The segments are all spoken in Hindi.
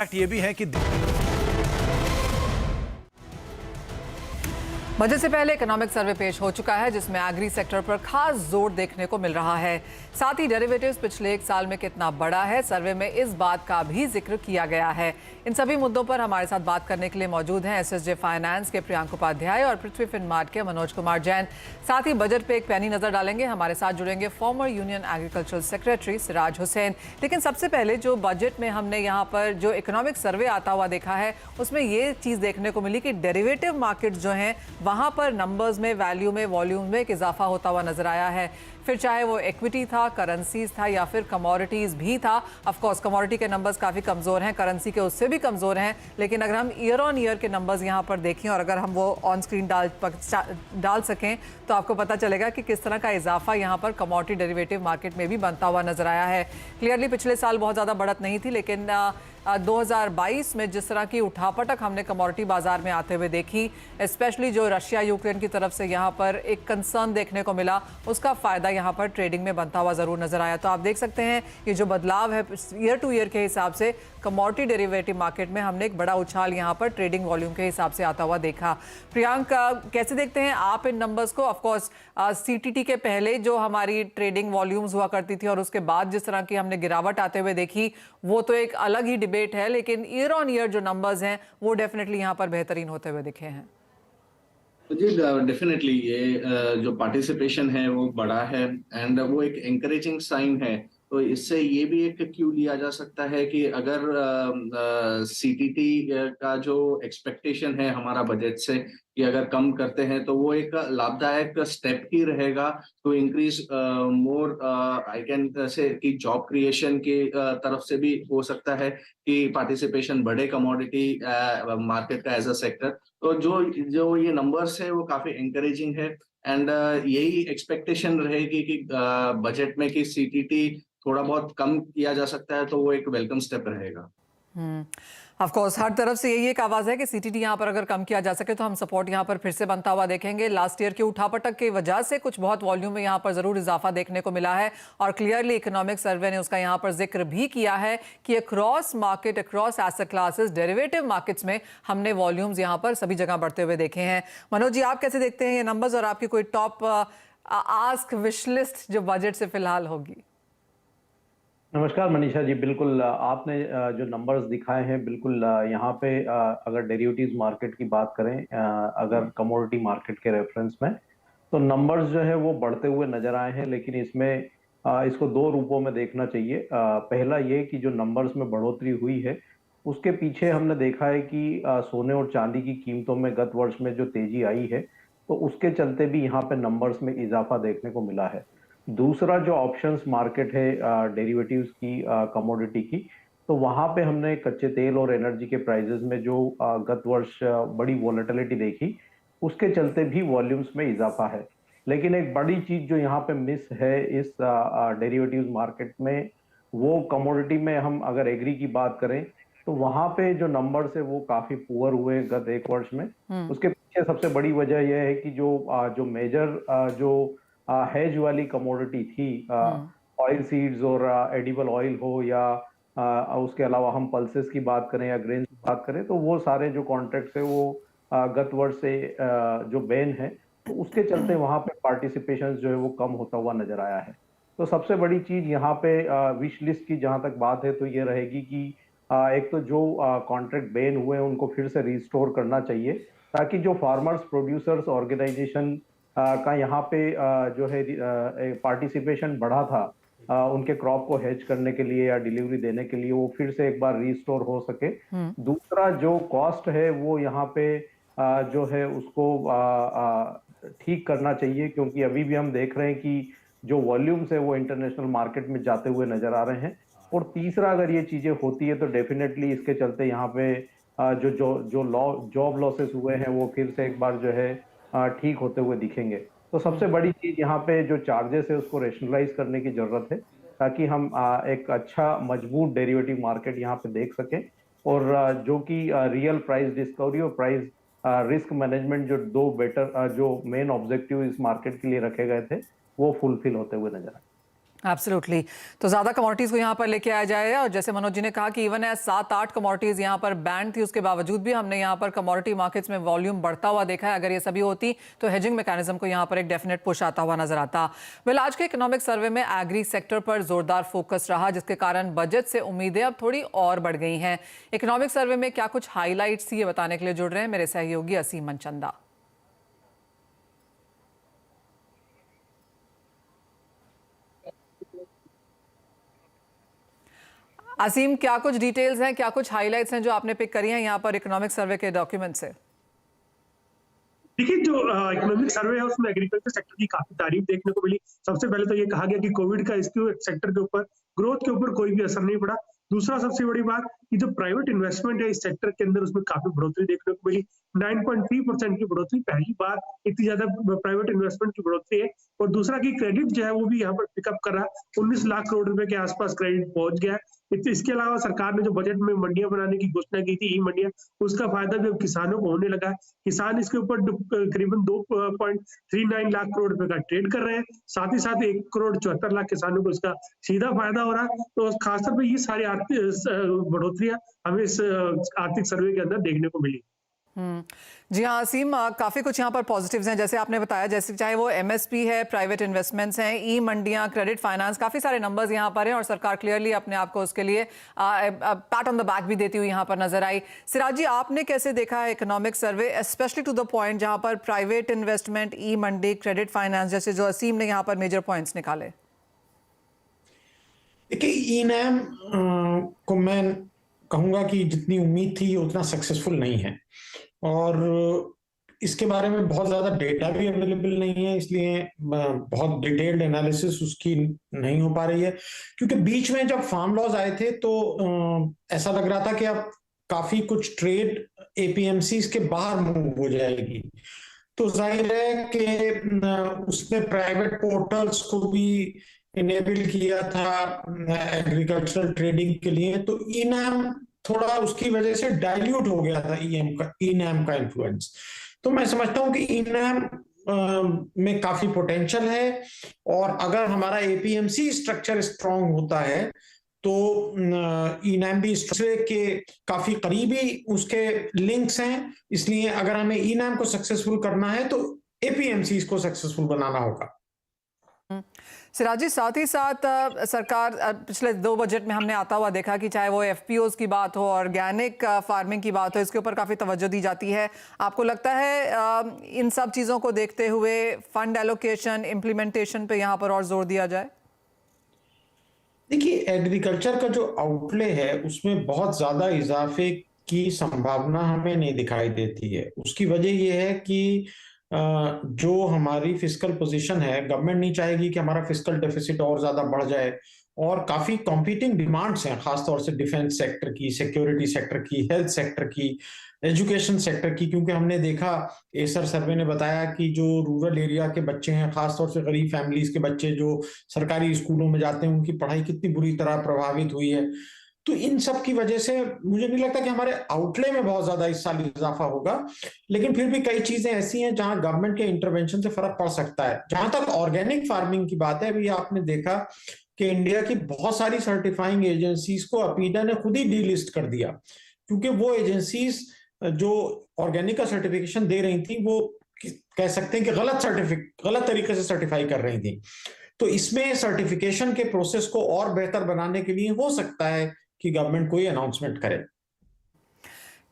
फैक्ट ये भी है कि बजट से पहले इकोनॉमिक सर्वे पेश हो चुका है जिसमें एग्री सेक्टर पर खास जोर देखने को मिल रहा है। साथ ही डेरिवेटिव्स पिछले एक साल में कितना बढ़ा है, सर्वे में इस बात का भी जिक्र किया गया है। इन सभी मुद्दों पर हमारे साथ बात करने के लिए मौजूद हैं एसएसजे फाइनेंस के प्रियांक उपाध्याय और पृथ्वी फिनमार्ट के मनोज कुमार जैन। साथ ही बजट पे एक पैनी नजर डालेंगे। हमारे साथ जुड़ेंगे former union agricultural secretary Siraj Hussain. लेकिन सबसे पहले जो बजट में हमने यहाँ पर जो इकोनॉमिक सर्वे आता हुआ देखा है उसमें ये चीज़ देखने को मिली कि डेरिवेटिव मार्केट जो हैं वहाँ पर नंबर्स में, वैल्यू में, वॉल्यूम में एक इजाफा होता हुआ नजर आया है। फिर चाहे वो इक्विटी था, करेंसीज था या फिर कमोडिटीज़ भी था। ऑफ कोर्स कमोडिटी के नंबर्स काफ़ी कमज़ोर हैं, करेंसी के उससे भी कमज़ोर हैं। लेकिन अगर हम ईयर ऑन ईयर के नंबर्स यहाँ पर देखें और अगर हम वो ऑन स्क्रीन डाल सकें तो आपको पता चलेगा कि किस तरह का इजाफा यहाँ पर कमोडिटी डेरिवेटिव मार्केट में भी बनता हुआ नजर आया है। क्लियरली पिछले साल बहुत ज़्यादा बढ़त नहीं थी, लेकिन 2022 में जिस तरह की उठापटक हमने कमोडिटी बाजार में आते हुए देखी, स्पेशली जो रशिया यूक्रेन की तरफ से यहाँ पर एक कंसर्न देखने को मिला, उसका फ़ायदा यहाँ पर ट्रेडिंग में बनता हुआ ज़रूर नज़र आया। तो आप देख सकते हैं ये जो बदलाव है ईयर टू ईयर के हिसाब से कमोडिटी डेरिवेटिव मार्केट में हमने एक बड़ा उछाल यहाँ पर ट्रेडिंग वॉल्यूम के हिसाब से आता हुआ देखा। प्रियांक, कैसे देखते हैं आप इन नंबर्स को? ऑफकोर्स सीटीटी के पहले जो हमारी ट्रेडिंग वॉल्यूम्स हुआ करती थी और उसके बाद जिस तरह की हमने गिरावट आते हुए देखी, वो तो एक अलग ही डिबेट है, लेकिन ईयर ऑन ईयर जो नंबर्स हैं वो डेफिनेटली यहाँ पर बेहतरीन होते हुए दिखे हैं। जी डेफिनेटली ये जो पार्टिसिपेशन है वो बड़ा है एंड वो एक एंकरेजिंग साइन है। तो इससे ये भी एक क्यू लिया जा सकता है कि अगर सीटीटी का जो एक्सपेक्टेशन है हमारा बजट से कि अगर कम करते हैं तो वो एक लाभदायक स्टेप ही रहेगा to increase more I can say कि जॉब क्रिएशन की तरफ से भी हो सकता है कि पार्टिसिपेशन बढ़े कमोडिटी मार्केट का एज अ सेक्टर। तो जो जो ये नंबर्स है वो काफी एंकरेजिंग है एंड यही एक्सपेक्टेशन रहेगी कि बजट में कि सीटीटी थोड़ा बहुत कम किया जा सकता है तो वो एक वेलकम स्टेप रहेगा। ऑफ कोर्स हर तरफ से यही एक आवाज है कि सीटीटी यहाँ पर अगर कम किया जा सके तो हम सपोर्ट यहाँ पर फिर से बनता हुआ देखेंगे। लास्ट ईयर की उठापटक की वजह से कुछ बहुत वॉल्यूम में यहाँ पर जरूर इजाफा देखने को मिला है और क्लियरली इकोनॉमिक सर्वे ने उसका यहाँ पर जिक्र भी किया है कि across market, across asset classes, derivative markets में हमने वॉल्यूम्स यहाँ पर सभी जगह बढ़ते हुए देखे हैं। मनोज जी, आप कैसे देखते हैं ये नंबर्स और आपकी कोई टॉप आस्क विश लिस्ट जो बजट से फिलहाल होगी? नमस्कार मनीषा जी, बिल्कुल आपने जो नंबर्स दिखाए हैं बिल्कुल यहाँ पे अगर डेरिवेटिव्स मार्केट की बात करें, अगर कमोडिटी मार्केट के रेफरेंस में, तो नंबर्स जो है वो बढ़ते हुए नजर आए हैं। लेकिन इसमें इसको दो रूपों में देखना चाहिए। पहला ये कि जो नंबर्स में बढ़ोतरी हुई है उसके पीछे हमने देखा है कि सोने और चांदी की कीमतों में गत वर्ष में जो तेजी आई है तो उसके चलते भी यहाँ पे नंबर्स में इजाफा देखने को मिला है। दूसरा जो ऑप्शंस मार्केट है डेरिवेटिव्स की, कमोडिटी की, तो वहां पे हमने कच्चे तेल और एनर्जी के प्राइसेस में जो गत वर्ष बड़ी वॉलेटिलिटी देखी उसके चलते भी वॉल्यूम्स में इजाफा है। लेकिन एक बड़ी चीज जो यहाँ पे मिस है इस डेरिवेटिव्स मार्केट में, वो कमोडिटी में हम अगर एग्री की बात करें तो वहां पे जो नंबर्स है वो काफी पुअर हुए गत एक वर्ष में। उसके पीछे सबसे बड़ी वजह यह है कि जो मेजर जो हेज वाली कमोडिटी थी, ऑयल सीड्स और एडिबल ऑयल हो या उसके अलावा हम पल्सेस की बात करें या ग्रेन की बात करें, तो वो सारे जो कॉन्ट्रैक्ट्स है वो गत वर्ष से जो बैन है तो उसके चलते वहां पे पार्टिसिपेशन जो है वो कम होता हुआ नजर आया है। तो सबसे बड़ी चीज यहाँ पे विश लिस्ट की जहां तक बात है तो ये रहेगी कि एक तो जो कॉन्ट्रैक्ट बैन हुए हैं उनको फिर से रिस्टोर करना चाहिए ताकि जो फार्मर्स प्रोड्यूसर्स ऑर्गेनाइजेशन का यहाँ पे जो है पार्टिसिपेशन बढ़ा था उनके क्रॉप को हेज करने के लिए या डिलीवरी देने के लिए, वो फिर से एक बार रिस्टोर हो सके। दूसरा जो कॉस्ट है वो यहाँ पे जो है उसको ठीक करना चाहिए, क्योंकि अभी भी हम देख रहे हैं कि जो वॉल्यूम्स है वो इंटरनेशनल मार्केट में जाते हुए नजर आ रहे हैं। और तीसरा, अगर ये चीजें होती है तो डेफिनेटली इसके चलते यहाँ पे जो जो जो जॉब लॉसेस हुए हैं वो फिर से एक बार जो है ठीक होते हुए दिखेंगे। तो सबसे बड़ी चीज यहाँ पे जो चार्जेस है उसको रेशनलाइज करने की जरूरत है ताकि हम एक अच्छा मजबूत डेरिवेटिव मार्केट यहाँ पे देख सकें और जो कि रियल प्राइस डिस्कवरी और प्राइस रिस्क मैनेजमेंट, जो दो बेटर जो मेन ऑब्जेक्टिव इस मार्केट के लिए रखे गए थे, वो फुलफिल होते हुए नजर आए। एब्सोल्युटली। तो ज़्यादा कमोडिटीज़ को यहाँ पर लेके आया जाए, और जैसे मनोज जी ने कहा कि इवन 7-8 कमोडिटीज़ यहाँ पर बैन थी, उसके बावजूद भी हमने यहाँ पर कमोडिटी मार्केट्स में वॉल्यूम बढ़ता हुआ देखा है। अगर ये सभी होती तो हेजिंग मैकेनिज्म को यहाँ पर एक डेफिनेट पुश आता हुआ नजर आता। वेल, आज के इकोनॉमिक सर्वे में एग्री सेक्टर पर जोरदार फोकस रहा, जिसके कारण बजट से उम्मीदें अब थोड़ी और बढ़ गई हैं। इकोनॉमिक सर्वे में क्या कुछ हाईलाइट्स ये बताने के लिए जुड़ रहे हैं मेरे सहयोगी असीम मनचंदा। असीम, क्या कुछ डिटेल्स हैं, क्या कुछ हाइलाइट्स हैं जो आपने पिक करी हैं यहाँ पर इकोनॉमिक सर्वे के डॉक्यूमेंट से? देखिए, जो इकोनॉमिक सर्वे है उसमें एग्रीकल्चर सेक्टर की काफी तारीफ देखने को मिली। सबसे पहले तो ये कहा गया कि कोविड का इसके सेक्टर के ऊपर, ग्रोथ के ऊपर कोई भी असर नहीं पड़ा। दूसरा सबसे बड़ी बात कि जो प्राइवेट इन्वेस्टमेंट है इस सेक्टर के अंदर, उसमें काफी बढ़ोतरी देखने को मिली। 9.3% की बढ़ोतरी, पहली बार इतनी ज्यादा प्राइवेट इन्वेस्टमेंट की बढ़ोतरी है। और दूसरा कि क्रेडिट जो है वो भी यहाँ पर पिकअप कर रहा है, 19 लाख करोड़ रुपए के आसपास क्रेडिट पहुंच गया है। इसके अलावा सरकार ने जो बजट में मंडियां बनाने की घोषणा की थी, ई मंडियां, उसका फायदा भी अब किसानों को होने लगा है। किसान इसके ऊपर करीबन 2.39 लाख करोड़ रुपए का ट्रेड कर रहे हैं। साथ ही साथ 1,74,00,000 किसानों को इसका सीधा फायदा हो रहा है। तो खासतौर पर ये सारी आर्थिक बढ़ोतरियां हमें इस आर्थिक सर्वे के अंदर देखने को मिली। जी हाँ असीम, काफ़ी कुछ यहाँ पर पॉजिटिव्स हैं, जैसे आपने बताया, जैसे चाहे वो एमएसपी है, प्राइवेट इन्वेस्टमेंट्स हैं, ई मंडियाँ, क्रेडिट फाइनेंस, काफ़ी सारे नंबर्स यहाँ पर हैं और सरकार क्लियरली अपने आप को उसके लिए पैट ऑन द बैक भी देती हुई यहाँ पर नजर आई। सिराज जी, आपने कैसे देखा है economic survey, specially to the point जहाँ पर private investment, e mandi, credit finance, जैसे जो असीम ने यहाँ पर मेजर पॉइंट्स निकाले? देखिए, ई-नैम को मैं कहूंगा कि जितनी उम्मीद थी उतना सक्सेसफुल नहीं है, और इसके बारे में बहुत ज्यादा डेटा भी अवेलेबल नहीं है, इसलिए बहुत डिटेल्ड एनालिसिस उसकी नहीं हो पा रही है। क्योंकि बीच में जब फार्म लॉज आए थे तो ऐसा लग रहा था कि अब काफी कुछ ट्रेड एपीएमसीज के बाहर मूव हो जाएगी। तो जाहिर है कि उसने प्राइवेट पोर्टल्स को भी इनेबल किया था एग्रीकल्चरल ट्रेडिंग के लिए, तो ई-नैम थोड़ा उसकी वजह से डाइल्यूट हो गया था ई-नैम का इन्फ्लुएंस। तो मैं समझता हूं कि ई-नैम में काफी पोटेंशियल है, और अगर हमारा एपीएमसी स्ट्रक्चर स्ट्रांग होता है तो ई-नैम भी स्ट्रक्चर के काफी करीबी उसके लिंक्स हैं। इसलिए अगर हमें ई-नैम को सक्सेसफुल करना है तो एपीएमसी को सक्सेसफुल बनाना होगा। सिराजी, साथ ही साथ सरकार पिछले 2 बजट में हमने आता हुआ देखा कि चाहे वो एफपीओज की बात हो, ऑर्गेनिक फार्मिंग की बात हो, इसके ऊपर काफ़ी तवज्जो दी जाती है। आपको लगता है इन सब चीज़ों को देखते हुए फंड एलोकेशन, इम्प्लीमेंटेशन पे यहाँ पर और जोर दिया जाए? देखिए, एग्रीकल्चर का जो आउटले है उसमें बहुत ज्यादा इजाफे की संभावना हमें नहीं दिखाई देती है। उसकी वजह यह है कि जो हमारी फिस्कल पोजीशन है, गवर्नमेंट नहीं चाहेगी कि हमारा फिस्कल डेफिसिट और ज्यादा बढ़ जाए, और काफी कॉम्पिटिंग डिमांड्स हैं, खासतौर से डिफेंस सेक्टर की, सिक्योरिटी सेक्टर की, हेल्थ सेक्टर की, एजुकेशन सेक्टर की। क्योंकि हमने देखा, एसर सर्वे ने बताया कि जो रूरल एरिया के बच्चे हैं, खासतौर से गरीब फैमिलीज के बच्चे जो सरकारी स्कूलों में जाते हैं, उनकी पढ़ाई कितनी बुरी तरह प्रभावित हुई है। तो इन सब की वजह से मुझे नहीं लगता कि हमारे आउटले में बहुत ज्यादा इस साल इजाफा होगा, लेकिन फिर भी कई चीजें ऐसी हैं जहां गवर्नमेंट के इंटरवेंशन से फर्क पड़ सकता है। जहां तक ऑर्गेनिक फार्मिंग की बात है, अभी आपने देखा कि इंडिया की बहुत सारी सर्टिफाइंग एजेंसीज को अपीडा ने खुद ही डीलिस्ट कर दिया, क्योंकि वो एजेंसीज जो ऑर्गेनिक का सर्टिफिकेशन दे रही थी वो कह सकते हैं कि गलत तरीके से सर्टिफाई कर रही थी। तो इसमें सर्टिफिकेशन के प्रोसेस को और बेहतर बनाने के लिए हो सकता है कि गवर्नमेंट कोई अनाउंसमेंट करे।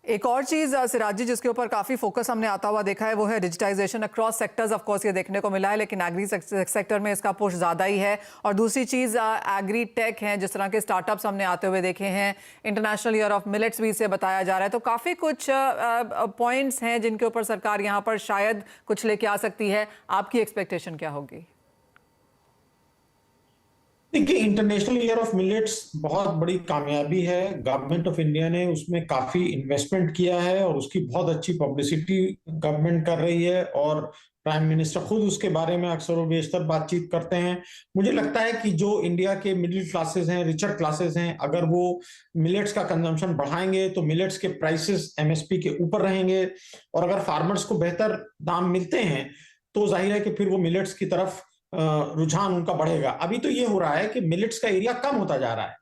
एक और चीज सिराजी जिसके ऊपर काफी फोकस हमने आता हुआ देखा है वो है digitisation across sectors. Of course ये देखने को मिला है, लेकिन एग्री सेक्टर में इसका पुश ज्यादा ही है। और दूसरी चीज एग्री टेक है, जिस तरह के स्टार्टअप्स हमने आते हुए देखे हैं, इंटरनेशनल ईयर ऑफ मिलेट्स भी इसे बताया जा रहा है। तो काफी कुछ पॉइंट्स हैं जिनके ऊपर सरकार यहाँ पर शायद कुछ लेके आ सकती है। आपकी एक्सपेक्टेशन क्या होगी? देखिए, इंटरनेशनल ईयर ऑफ मिलेट्स बहुत बड़ी कामयाबी है। गवर्नमेंट ऑफ इंडिया ने उसमें काफी इन्वेस्टमेंट किया है और उसकी बहुत अच्छी पब्लिसिटी गवर्नमेंट कर रही है, और प्राइम मिनिस्टर खुद उसके बारे में अक्सर और बेशतर बातचीत करते हैं। मुझे लगता है कि जो इंडिया के मिडिल क्लासेस हैं, रिचर क्लासेस हैं, अगर वो मिलेट्स का कंजम्पशन बढ़ाएंगे तो मिलेट्स के प्राइसेस एमएसपी के ऊपर रहेंगे, और अगर फार्मर्स को बेहतर दाम मिलते हैं तो जाहिर है कि फिर वो मिलेट्स की तरफ रुझान उनका बढ़ेगा। अभी तो ये हो रहा है कि मिलेट्स का एरिया कम होता जा रहा है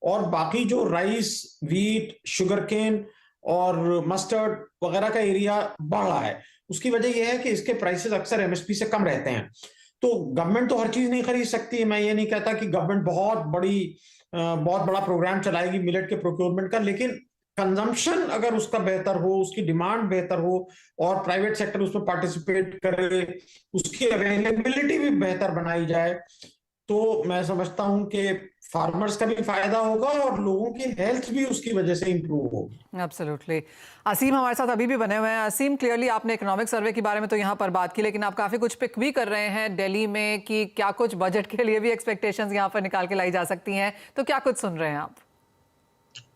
और बाकी जो राइस, व्हीट, शुगर केन और मस्टर्ड वगैरह का एरिया बढ़ रहा है। उसकी वजह यह है कि इसके प्राइसेस अक्सर एमएसपी से कम रहते हैं। तो गवर्नमेंट तो हर चीज नहीं खरीद सकती। मैं ये नहीं कहता कि गवर्नमेंट बहुत बड़ा प्रोग्राम चलाएगी मिलेट के प्रोक्योरमेंट का, लेकिन कंजम्पशन अगर उसका बेहतर हो, उसकी डिमांड बेहतर हो और प्राइवेट सेक्टर उसमें पार्टिसिपेट करे, उसकी अवेलेबिलिटी भी बेहतर बनाई जाए, तो मैं समझता हूं कि फार्मर्स का भी फायदा होगा और लोगों की हेल्थ भी उसकी वजह से इंप्रूव होगी। एब्सोल्युटली। असीम हमारे साथ अभी भी बने हुए हैं। असीम, क्लियरली आपने इकोनॉमिक सर्वे के बारे में तो यहाँ पर बात की, लेकिन आप काफी कुछ पिक भी कर रहे हैं दिल्ली में कि क्या कुछ बजट के लिए भी एक्सपेक्टेशंस यहाँ पर निकाल के लाई जा सकती हैं, तो क्या कुछ सुन रहे हैं आप?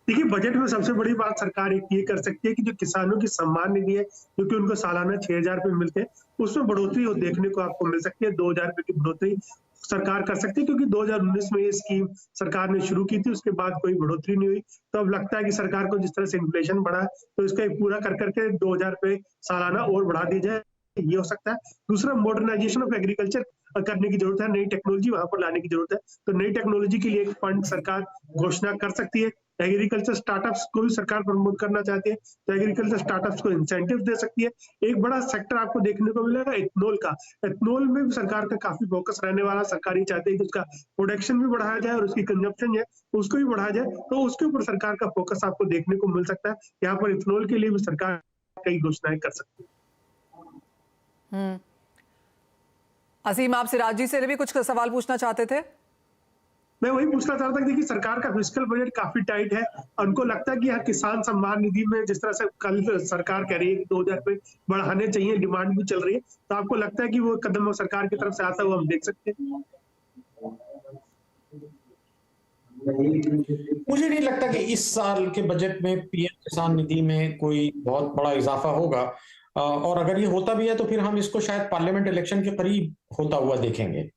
देखिए, बजट में सबसे बड़ी बात सरकार एक ये कर सकती है कि जो किसानों की सम्मान निधि है, क्योंकि उनको सालाना 6,000 रुपए मिलते हैं, उसमें बढ़ोतरी देखने को आपको मिल सकती है। 2,000 रुपए की बढ़ोतरी सरकार कर सकती है, क्योंकि 2019 में ये स्कीम सरकार ने शुरू की थी, उसके बाद कोई बढ़ोतरी नहीं हुई। तो अब लगता है कि सरकार को जिस तरह से इन्फ्लेशन बढ़ा, तो इसका एक पूरा कर करके 2,000 रुपए सालाना और बढ़ा दी जाए, ये हो सकता है। दूसरा, मॉडर्नाइजेशन ऑफ एग्रीकल्चर करने की जरूरत है, नई टेक्नोलॉजी वहां पर लाने की जरूरत है। तो नई टेक्नोलॉजी के लिए एक फंड सरकार घोषणा कर सकती है। एग्रीकल्चर स्टार्टअप्स को भी सरकार प्रमोट करना चाहती है, तो एग्रीकल्चर स्टार्टअप्स को इंसेंटिव दे सकती है। एक बड़ा सेक्टर आपको देखने को मिलेगा इथेनॉल का। इथेनॉल में भी सरकार का काफी फोकस रहने वाला। सरकार ही चाहती है कि उसका प्रोडक्शन भी बढ़ाया जाए और उसकी कंजप्शन है उसको भी बढ़ाया जाए, तो उसके ऊपर सरकार का फोकस आपको देखने को मिल सकता है। यहाँ पर इथेनॉल के लिए भी सरकार कई घोषणाएं कर सकती है। असीम, आप सिराज जी से भी कुछ सवाल पूछना चाहते थे? मैं वही पूछना चाहता था कि सरकार का फिस्कल बजट काफी टाइट है। उनको लगता है कि यहाँ किसान सम्मान निधि में जिस तरह से कल सरकार कह रही है कि 2,000 रुपए बढ़ाने चाहिए, डिमांड भी चल रही है, तो आपको लगता है कि वो कदम सरकार की तरफ से आता हुआ हम देख सकते हैं? मुझे नहीं लगता कि इस साल के बजट में पीएम किसान निधि में कोई बहुत बड़ा इजाफा होगा, और अगर ये होता भी है तो फिर हम इसको शायद पार्लियामेंट इलेक्शन के करीब होता हुआ देखेंगे।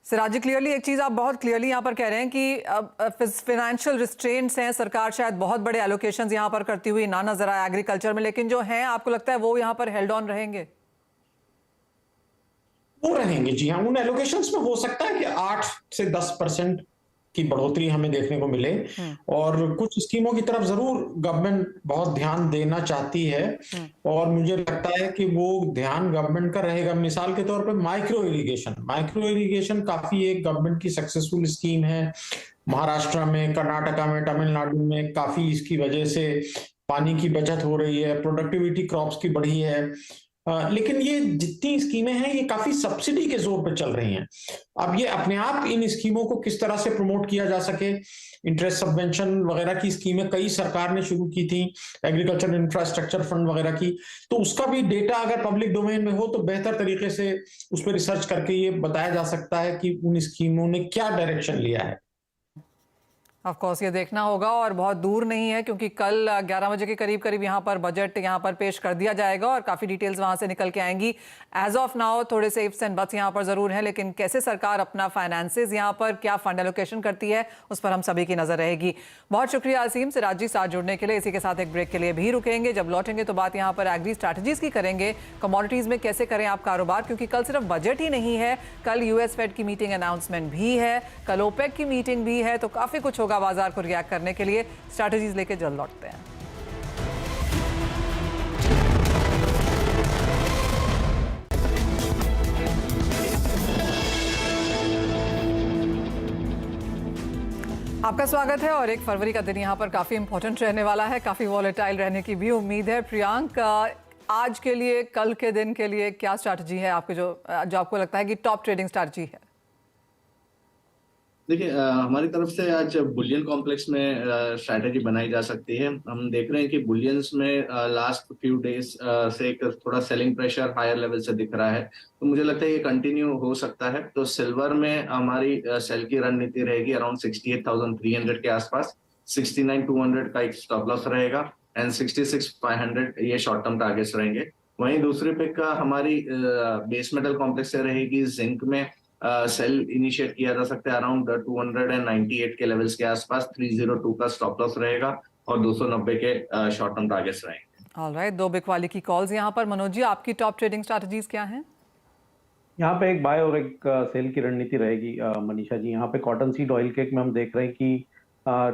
सिराज जी, क्लियरली एक चीज आप बहुत क्लियरली यहाँ पर कह रहे हैं कि फाइनेंशियल रिस्ट्रेंट्स हैं, सरकार शायद बहुत बड़े एलोकेशंस यहाँ पर करती हुई ना नजर आए एग्रीकल्चर में, लेकिन जो हैं आपको लगता है वो यहाँ पर हेल्ड ऑन रहेंगे? वो रहेंगे, जी हाँ। उन एलोकेशंस में हो सकता है कि 8 से 10% की बढ़ोतरी हमें देखने को मिले, और कुछ स्कीमों की तरफ जरूर गवर्नमेंट बहुत ध्यान देना चाहती है, और मुझे लगता है कि वो ध्यान गवर्नमेंट का रहेगा। मिसाल के तौर पे माइक्रो इरिगेशन काफी एक गवर्नमेंट की सक्सेसफुल स्कीम है। महाराष्ट्र में, कर्नाटका में, तमिलनाडु में काफी इसकी वजह से पानी की बचत हो रही है, प्रोडक्टिविटी क्रॉप्स की बढ़ी है। लेकिन ये जितनी स्कीमें हैं ये काफी सब्सिडी के जोर पर चल रही हैं। अब ये अपने आप इन स्कीमों को किस तरह से प्रमोट किया जा सके, इंटरेस्ट सबवेंशन वगैरह की स्कीमें कई सरकार ने शुरू की थी, एग्रीकल्चर इंफ्रास्ट्रक्चर फंड वगैरह की, तो उसका भी डेटा अगर पब्लिक डोमेन में हो तो बेहतर तरीके से उस पर रिसर्च करके ये बताया जा सकता है कि उन स्कीमों ने क्या डायरेक्शन लिया है। ऑफ कोर्स ये देखना होगा, और बहुत दूर नहीं है क्योंकि कल 11 बजे के करीब यहाँ पर बजट यहाँ पर पेश कर दिया जाएगा और काफ़ी डिटेल्स वहाँ से निकल के आएंगी। एज ऑफ नाउ थोड़े से इफ्स एंड बट्स यहाँ पर ज़रूर हैं, लेकिन कैसे सरकार अपना फाइनेंसेस यहाँ पर क्या फंड एलोकेशन करती है उस पर हम सभी की नज़र रहेगी। बहुत शुक्रिया असीम, सिराज जी साथ जुड़ने के लिए। इसी के साथ एक ब्रेक के लिए भी रुकेंगे। जब लौटेंगे तो बात यहाँ पर एग्री स्ट्रैटेजीज की करेंगे, कमोडिटीज़ में कैसे करें आप कारोबार, क्योंकि कल सिर्फ बजट ही नहीं है, कल यूएस फेड की मीटिंग अनाउंसमेंट भी है, कल ओपेक की मीटिंग भी है, तो काफ़ी कुछ होगा बाजार को रिएक्ट करने के लिए। स्ट्रैटेजीज लेके जल्द लौटते हैं। आपका स्वागत है, और 1 फरवरी का दिन यहाँ पर काफी इंपॉर्टेंट रहने वाला है, काफी वॉलेटाइल रहने की भी उम्मीद है। प्रियांक, आज के लिए, कल के दिन के लिए क्या स्ट्रैटेजी है आपके, जो आपको लगता है कि टॉप ट्रेडिंग स्ट्रैटेजी है? देखिए, हमारी तरफ से आज बुलियन कॉम्प्लेक्स में स्ट्रैटेजी बनाई जा सकती है। हम देख रहे हैं कि बुलियंस में लास्ट फ्यू डेज से एक थोड़ा सेलिंग प्रेशर हायर लेवल से दिख रहा है, तो मुझे लगता है ये कंटिन्यू हो सकता है। तो सिल्वर में हमारी सेल की रणनीति रहेगी अराउंड 68,300 के आसपास, 69,200 का एक स्टॉप लॉस रहेगा, एंड 66,500 ये शॉर्ट टर्म टारगेट्स रहेंगे। वहीं दूसरी पिक का हमारी बेस मेटल कॉम्प्लेक्स से रहेगी। जिंक में सेल इनिशिएट किया जा सकता है अराउंड 298 के लेवल्स के आसपास, 302 का स्टॉप लॉस रहेगा और 290 के शॉर्ट टर्म टारगेट्स रहेंगे। ऑलराइट, 2 बिग वाली की कॉल्स यहाँ पर। मनोज जी, आपकी टॉप ट्रेडिंग स्ट्रैटेजीज क्या हैं? यहाँ पे एक बाय और एक सेल की रणनीति रहेगी मनीषा जी। यहाँ पे कॉटन सीड ऑयल केक में हम देख रहे हैं कि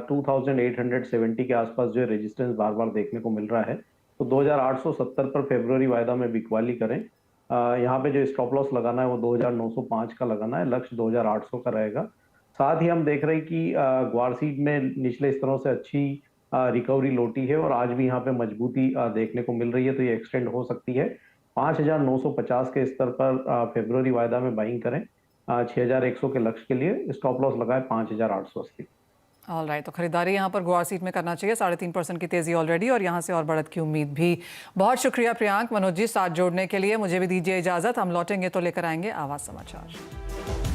2870 के आसपास जो है रेजिस्टेंस बार बार देखने को मिल रहा है। तो 2870 पर फेब्रुअरी वायदा में बिकवाली करें। यहाँ पे जो स्टॉप लॉस लगाना है वो 2905 का लगाना है, लक्ष्य 2800 का रहेगा। साथ ही हम देख रहे हैं कि ग्वार सीड में निचले स्तरों से अच्छी रिकवरी लौटी है और आज भी यहाँ पे मजबूती देखने को मिल रही है, तो ये एक्सटेंड हो सकती है। 5950 के स्तर पर फेब्रुअरी वायदा में बाइंग करें। 6100 के लक्ष्य के लिए स्टॉप लॉस लगाए 5880। ऑल राइट, तो खरीदारी यहाँ पर गुआर सीट में करना चाहिए। 3.5% की तेजी ऑलरेडी और यहाँ से और बढ़त की उम्मीद भी। बहुत शुक्रिया प्रियांक, मनोज जी साथ जोड़ने के लिए। मुझे भी दीजिए इजाजत, हम लौटेंगे तो लेकर आएंगे आवाज समाचार।